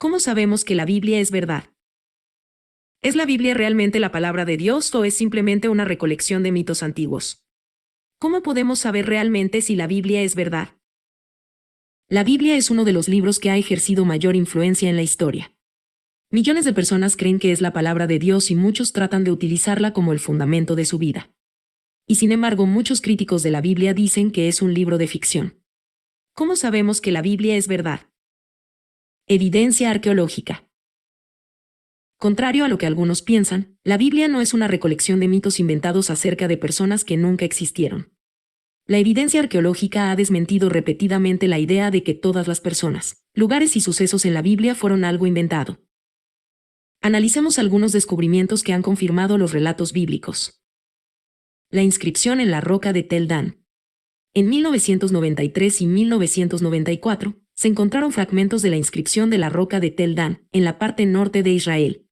¿Cómo sabemos que la Biblia es verdad? ¿Es la Biblia realmente la palabra de Dios o es simplemente una recolección de mitos antiguos? ¿Cómo podemos saber realmente si la Biblia es verdad? La Biblia es uno de los libros que ha ejercido mayor influencia en la historia. Millones de personas creen que es la palabra de Dios y muchos tratan de utilizarla como el fundamento de su vida. Y sin embargo, muchos críticos de la Biblia dicen que es un libro de ficción. ¿Cómo sabemos que la Biblia es verdad? Evidencia arqueológica. Contrario a lo que algunos piensan, la Biblia no es una recolección de mitos inventados acerca de personas que nunca existieron. La evidencia arqueológica ha desmentido repetidamente la idea de que todas las personas, lugares y sucesos en la Biblia fueron algo inventado. Analicemos algunos descubrimientos que han confirmado los relatos bíblicos. La inscripción en la roca de Tel Dan. En 1993 y 1994, se encontraron fragmentos de la inscripción de la roca de Tel Dan, en la parte norte de Israel.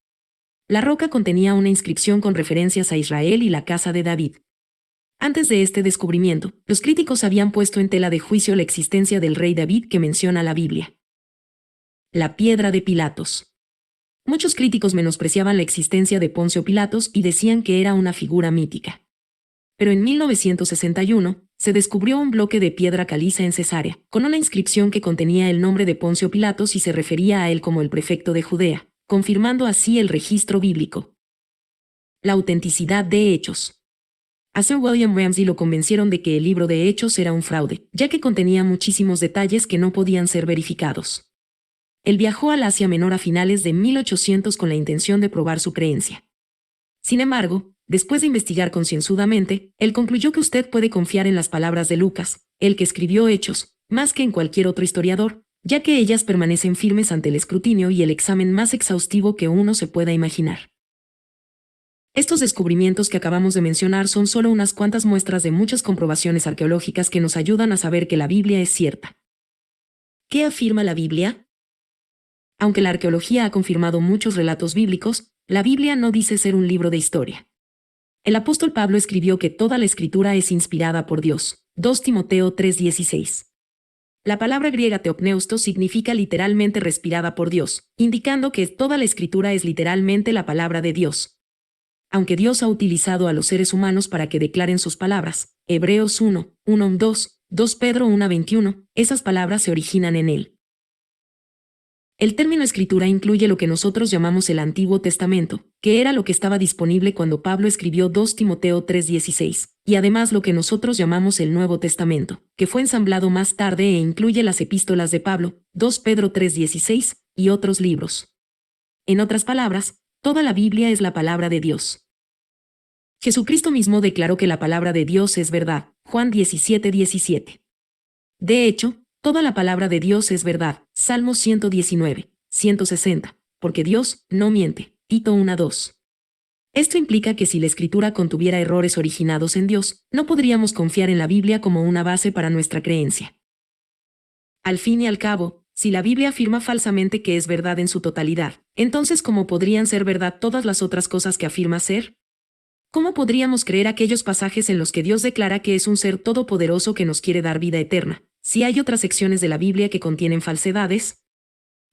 La roca contenía una inscripción con referencias a Israel y la casa de David. Antes de este descubrimiento, los críticos habían puesto en tela de juicio la existencia del rey David que menciona la Biblia. La piedra de Pilatos. Muchos críticos menospreciaban la existencia de Poncio Pilatos y decían que era una figura mítica. Pero en 1961, se descubrió un bloque de piedra caliza en Cesarea, con una inscripción que contenía el nombre de Poncio Pilatos y se refería a él como el prefecto de Judea, confirmando así el registro bíblico. La autenticidad de Hechos. A Sir William Ramsay lo convencieron de que el libro de Hechos era un fraude, ya que contenía muchísimos detalles que no podían ser verificados. Él viajó al Asia Menor a finales de 1800 con la intención de probar su creencia. Sin embargo, después de investigar concienzudamente, él concluyó que usted puede confiar en las palabras de Lucas, el que escribió Hechos, más que en cualquier otro historiador, ya que ellas permanecen firmes ante el escrutinio y el examen más exhaustivo que uno se pueda imaginar. Estos descubrimientos que acabamos de mencionar son solo unas cuantas muestras de muchas comprobaciones arqueológicas que nos ayudan a saber que la Biblia es cierta. ¿Qué afirma la Biblia? Aunque la arqueología ha confirmado muchos relatos bíblicos, la Biblia no dice ser un libro de historia. El apóstol Pablo escribió que toda la escritura es inspirada por Dios. 2 Timoteo 3:16. La palabra griega teopneusto significa literalmente respirada por Dios, indicando que toda la escritura es literalmente la palabra de Dios. Aunque Dios ha utilizado a los seres humanos para que declaren sus palabras, Hebreos 1, 1-2, 2 Pedro 1:21, esas palabras se originan en él. El término escritura incluye lo que nosotros llamamos el Antiguo Testamento, que era lo que estaba disponible cuando Pablo escribió 2 Timoteo 3:16, y además lo que nosotros llamamos el Nuevo Testamento, que fue ensamblado más tarde e incluye las epístolas de Pablo, 2 Pedro 3:16, y otros libros. En otras palabras, toda la Biblia es la palabra de Dios. Jesucristo mismo declaró que la palabra de Dios es verdad, Juan 17:17. De hecho, toda la palabra de Dios es verdad, Salmos 119, 160, porque Dios no miente, Tito 1:2. Esto implica que si la escritura contuviera errores originados en Dios, no podríamos confiar en la Biblia como una base para nuestra creencia. Al fin y al cabo, si la Biblia afirma falsamente que es verdad en su totalidad, entonces ¿cómo podrían ser verdad todas las otras cosas que afirma ser? ¿Cómo podríamos creer aquellos pasajes en los que Dios declara que es un ser todopoderoso que nos quiere dar vida eterna, si hay otras secciones de la Biblia que contienen falsedades?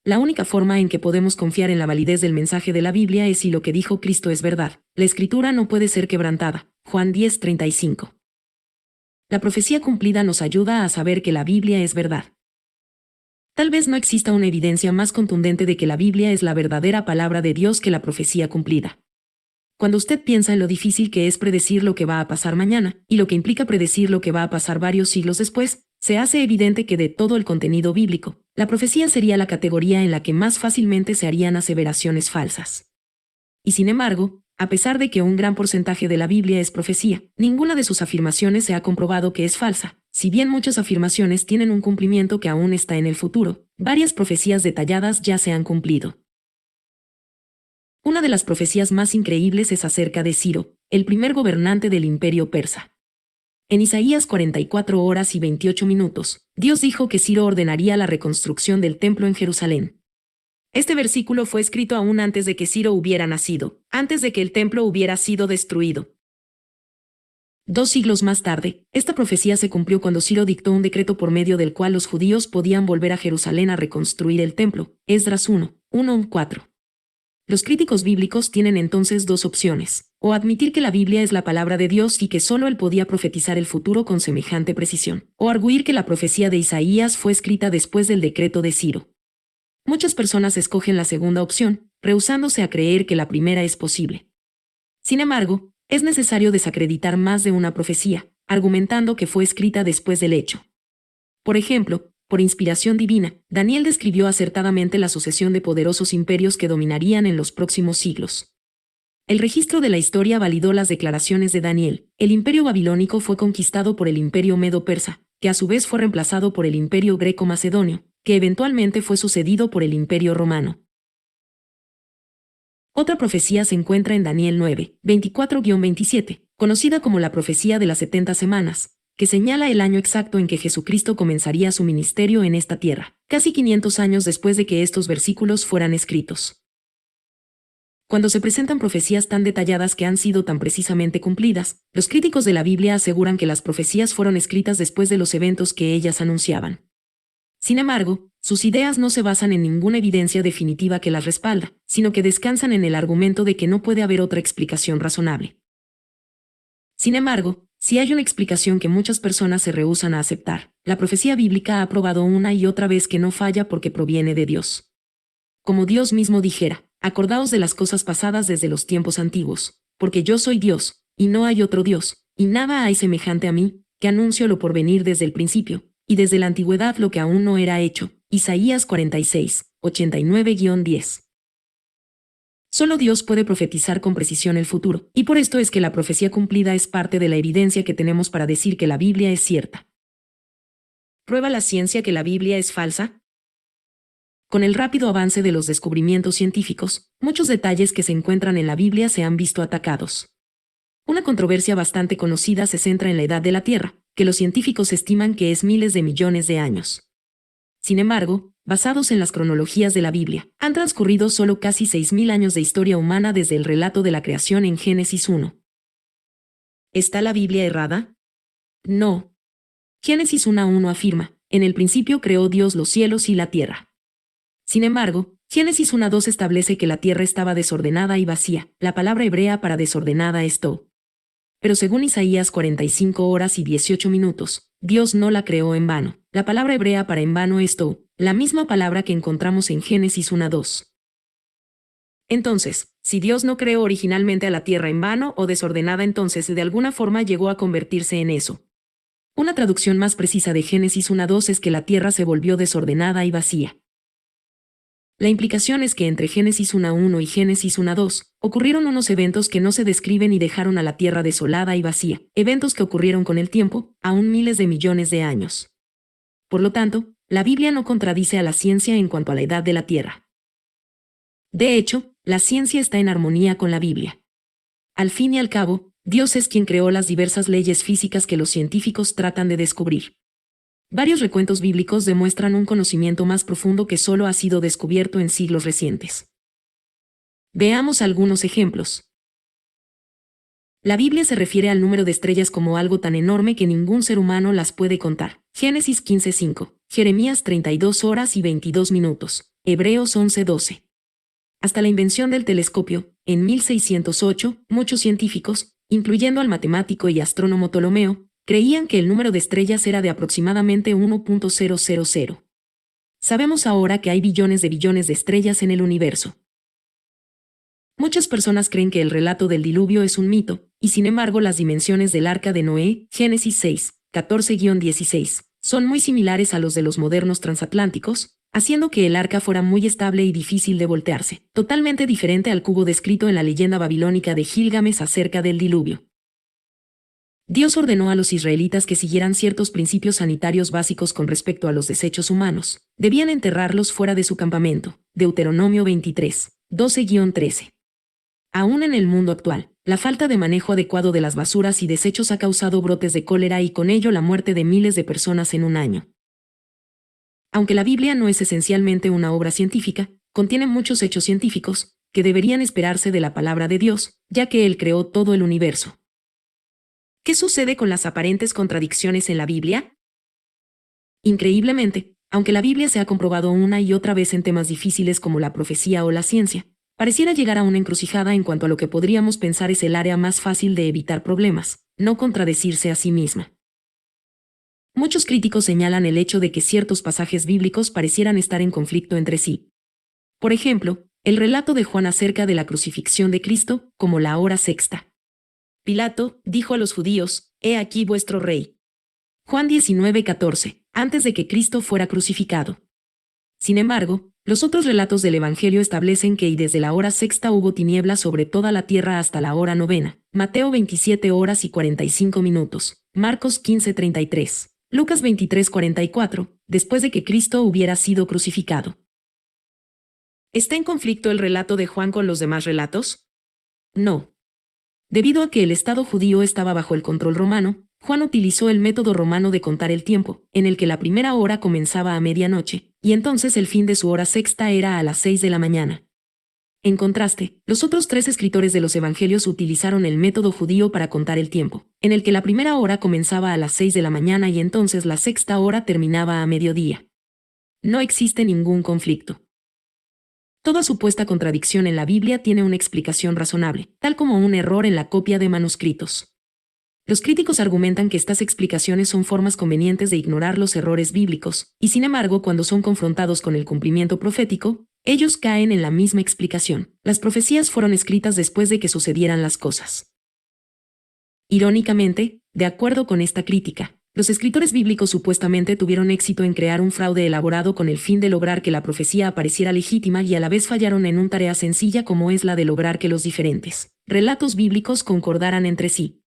La única forma en que podemos confiar en la validez del mensaje de la Biblia es si lo que dijo Cristo es verdad. La Escritura no puede ser quebrantada. Juan 10:35. La profecía cumplida nos ayuda a saber que la Biblia es verdad. Tal vez no exista una evidencia más contundente de que la Biblia es la verdadera palabra de Dios que la profecía cumplida. Cuando usted piensa en lo difícil que es predecir lo que va a pasar mañana, y lo que implica predecir lo que va a pasar varios siglos después, se hace evidente que de todo el contenido bíblico, la profecía sería la categoría en la que más fácilmente se harían aseveraciones falsas. Y sin embargo, a pesar de que un gran porcentaje de la Biblia es profecía, ninguna de sus afirmaciones se ha comprobado que es falsa. Si bien muchas afirmaciones tienen un cumplimiento que aún está en el futuro, varias profecías detalladas ya se han cumplido. Una de las profecías más increíbles es acerca de Ciro, el primer gobernante del imperio persa. En Isaías 44 horas y 28 minutos, Dios dijo que Ciro ordenaría la reconstrucción del templo en Jerusalén. Este versículo fue escrito aún antes de que Ciro hubiera nacido, antes de que el templo hubiera sido destruido. 2 siglos más tarde, esta profecía se cumplió cuando Ciro dictó un decreto por medio del cual los judíos podían volver a Jerusalén a reconstruir el templo, Esdras 1, 1:4. Los críticos bíblicos tienen entonces dos opciones: o admitir que la Biblia es la palabra de Dios y que solo él podía profetizar el futuro con semejante precisión, o arguir que la profecía de Isaías fue escrita después del decreto de Ciro. Muchas personas escogen la segunda opción, rehusándose a creer que la primera es posible. Sin embargo, es necesario desacreditar más de una profecía, argumentando que fue escrita después del hecho. Por ejemplo, por inspiración divina, Daniel describió acertadamente la sucesión de poderosos imperios que dominarían en los próximos siglos. El registro de la historia validó las declaraciones de Daniel. El imperio babilónico fue conquistado por el imperio medo-persa, que a su vez fue reemplazado por el imperio greco-macedonio, que eventualmente fue sucedido por el imperio romano. Otra profecía se encuentra en Daniel 9, 24-27, conocida como la profecía de las 70 semanas, que señala el año exacto en que Jesucristo comenzaría su ministerio en esta tierra, casi 500 años después de que estos versículos fueran escritos. Cuando se presentan profecías tan detalladas que han sido tan precisamente cumplidas, los críticos de la Biblia aseguran que las profecías fueron escritas después de los eventos que ellas anunciaban. Sin embargo, sus ideas no se basan en ninguna evidencia definitiva que las respalda, sino que descansan en el argumento de que no puede haber otra explicación razonable. Sin embargo, si hay una explicación que muchas personas se rehúsan a aceptar, la profecía bíblica ha probado una y otra vez que no falla porque proviene de Dios. Como Dios mismo dijera: acordaos de las cosas pasadas desde los tiempos antiguos, porque yo soy Dios, y no hay otro Dios, y nada hay semejante a mí, que anuncio lo por venir desde el principio, y desde la antigüedad lo que aún no era hecho. Isaías 46, 89-10. Solo Dios puede profetizar con precisión el futuro, y por esto es que la profecía cumplida es parte de la evidencia que tenemos para decir que la Biblia es cierta. ¿Prueba la ciencia que la Biblia es falsa? Con el rápido avance de los descubrimientos científicos, muchos detalles que se encuentran en la Biblia se han visto atacados. Una controversia bastante conocida se centra en la edad de la Tierra, que los científicos estiman que es miles de millones de años. Sin embargo, basados en las cronologías de la Biblia, han transcurrido solo casi 6.000 años de historia humana desde el relato de la creación en Génesis 1. ¿Está la Biblia errada? No. Génesis 1:1 afirma: en el principio creó Dios los cielos y la tierra. Sin embargo, Génesis 1:2 establece que la tierra estaba desordenada y vacía. La palabra hebrea para desordenada es to. Pero según Isaías 45:18, Dios no la creó en vano. La palabra hebrea para en vano es to, la misma palabra que encontramos en Génesis 1:2. Entonces, si Dios no creó originalmente a la tierra en vano o desordenada, entonces de alguna forma llegó a convertirse en eso. Una traducción más precisa de Génesis 1:2 es que la tierra se volvió desordenada y vacía. La implicación es que entre Génesis 1:1 y Génesis 1:2 ocurrieron unos eventos que no se describen y dejaron a la tierra desolada y vacía, eventos que ocurrieron con el tiempo, aún miles de millones de años. Por lo tanto, la Biblia no contradice a la ciencia en cuanto a la edad de la tierra. De hecho, la ciencia está en armonía con la Biblia. Al fin y al cabo, Dios es quien creó las diversas leyes físicas que los científicos tratan de descubrir. Varios recuentos bíblicos demuestran un conocimiento más profundo que solo ha sido descubierto en siglos recientes. Veamos algunos ejemplos. La Biblia se refiere al número de estrellas como algo tan enorme que ningún ser humano las puede contar. Génesis 15:5, Jeremías 32:22, Hebreos 11:12. Hasta la invención del telescopio, en 1608, muchos científicos, incluyendo al matemático y astrónomo Ptolomeo, creían que el número de estrellas era de aproximadamente 1.000. Sabemos ahora que hay billones de estrellas en el universo. Muchas personas creen que el relato del diluvio es un mito, y sin embargo las dimensiones del arca de Noé, Génesis 6, 14-16, son muy similares a los de los modernos transatlánticos, haciendo que el arca fuera muy estable y difícil de voltearse, totalmente diferente al cubo descrito en la leyenda babilónica de Gilgamesh acerca del diluvio. Dios ordenó a los israelitas que siguieran ciertos principios sanitarios básicos con respecto a los desechos humanos. Debían enterrarlos fuera de su campamento. Deuteronomio 23, 12-13. Aún en el mundo actual, la falta de manejo adecuado de las basuras y desechos ha causado brotes de cólera y con ello la muerte de miles de personas en un año. Aunque la Biblia no es esencialmente una obra científica, contiene muchos hechos científicos que deberían esperarse de la palabra de Dios, ya que Él creó todo el universo. ¿Qué sucede con las aparentes contradicciones en la Biblia? Increíblemente, Aunque la Biblia se ha comprobado una y otra vez en temas difíciles como la profecía o la ciencia, pareciera llegar a una encrucijada en cuanto a lo que podríamos pensar es el área más fácil de evitar problemas, no contradecirse a sí misma. Muchos críticos señalan el hecho de que ciertos pasajes bíblicos parecieran estar en conflicto entre sí. Por ejemplo, el relato de Juan acerca de la crucifixión de Cristo, como la hora sexta. Pilato dijo a los judíos: «He aquí vuestro rey». Juan 19:14, antes de que Cristo fuera crucificado. Sin embargo, los otros relatos del Evangelio establecen que y desde la hora sexta hubo tinieblas sobre toda la tierra hasta la hora novena. Mateo 27 horas y 45 minutos, Marcos 15:33, Lucas 23:44, después de que Cristo hubiera sido crucificado. ¿Está en conflicto el relato de Juan con los demás relatos? No. Debido a que el Estado judío estaba bajo el control romano, Juan utilizó el método romano de contar el tiempo, en el que la primera hora comenzaba a medianoche, y entonces el fin de su hora sexta era a las 6 de la mañana. En contraste, los otros 3 escritores de los Evangelios utilizaron el método judío para contar el tiempo, en el que la primera hora comenzaba a las 6 de la mañana y entonces la sexta hora terminaba a mediodía. No existe ningún conflicto. Toda supuesta contradicción en la Biblia tiene una explicación razonable, tal como un error en la copia de manuscritos. Los críticos argumentan que estas explicaciones son formas convenientes de ignorar los errores bíblicos, y sin embargo, cuando son confrontados con el cumplimiento profético, ellos caen en la misma explicación. Las profecías fueron escritas después de que sucedieran las cosas. Irónicamente, de acuerdo con esta crítica, los escritores bíblicos supuestamente tuvieron éxito en crear un fraude elaborado con el fin de lograr que la profecía apareciera legítima y a la vez fallaron en una tarea sencilla como es la de lograr que los diferentes relatos bíblicos concordaran entre sí.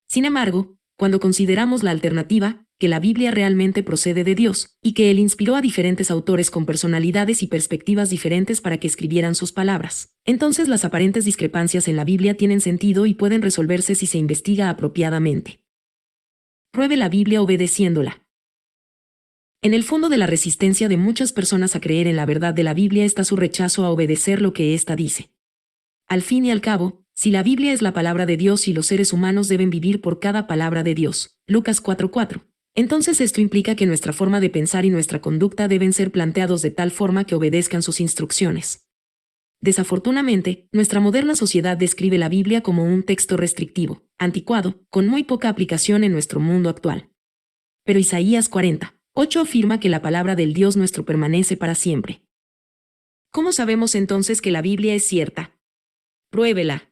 Sin embargo, cuando consideramos la alternativa, que la Biblia realmente procede de Dios, y que Él inspiró a diferentes autores con personalidades y perspectivas diferentes para que escribieran sus palabras, entonces las aparentes discrepancias en la Biblia tienen sentido y pueden resolverse si se investiga apropiadamente. Pruebe la Biblia obedeciéndola. En el fondo de la resistencia de muchas personas a creer en la verdad de la Biblia está su rechazo a obedecer lo que ésta dice. Al fin y al cabo, si la Biblia es la palabra de Dios y los seres humanos deben vivir por cada palabra de Dios, Lucas 4:4, entonces esto implica que nuestra forma de pensar y nuestra conducta deben ser planteados de tal forma que obedezcan sus instrucciones. Desafortunadamente, nuestra moderna sociedad describe la Biblia como un texto restrictivo, anticuado, con muy poca aplicación en nuestro mundo actual. Pero Isaías 40:8 afirma que la palabra del Dios nuestro permanece para siempre. ¿Cómo sabemos entonces que la Biblia es cierta? Pruébela.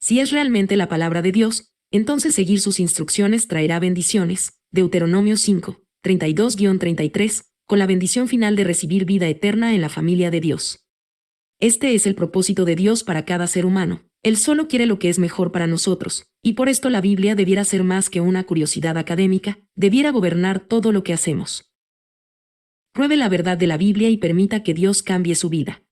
Si es realmente la palabra de Dios, entonces seguir sus instrucciones traerá bendiciones. Deuteronomio 5:32-33, con la bendición final de recibir vida eterna en la familia de Dios. Este es el propósito de Dios para cada ser humano. Él solo quiere lo que es mejor para nosotros, y por esto la Biblia debiera ser más que una curiosidad académica, debiera gobernar todo lo que hacemos. Pruebe la verdad de la Biblia y permita que Dios cambie su vida.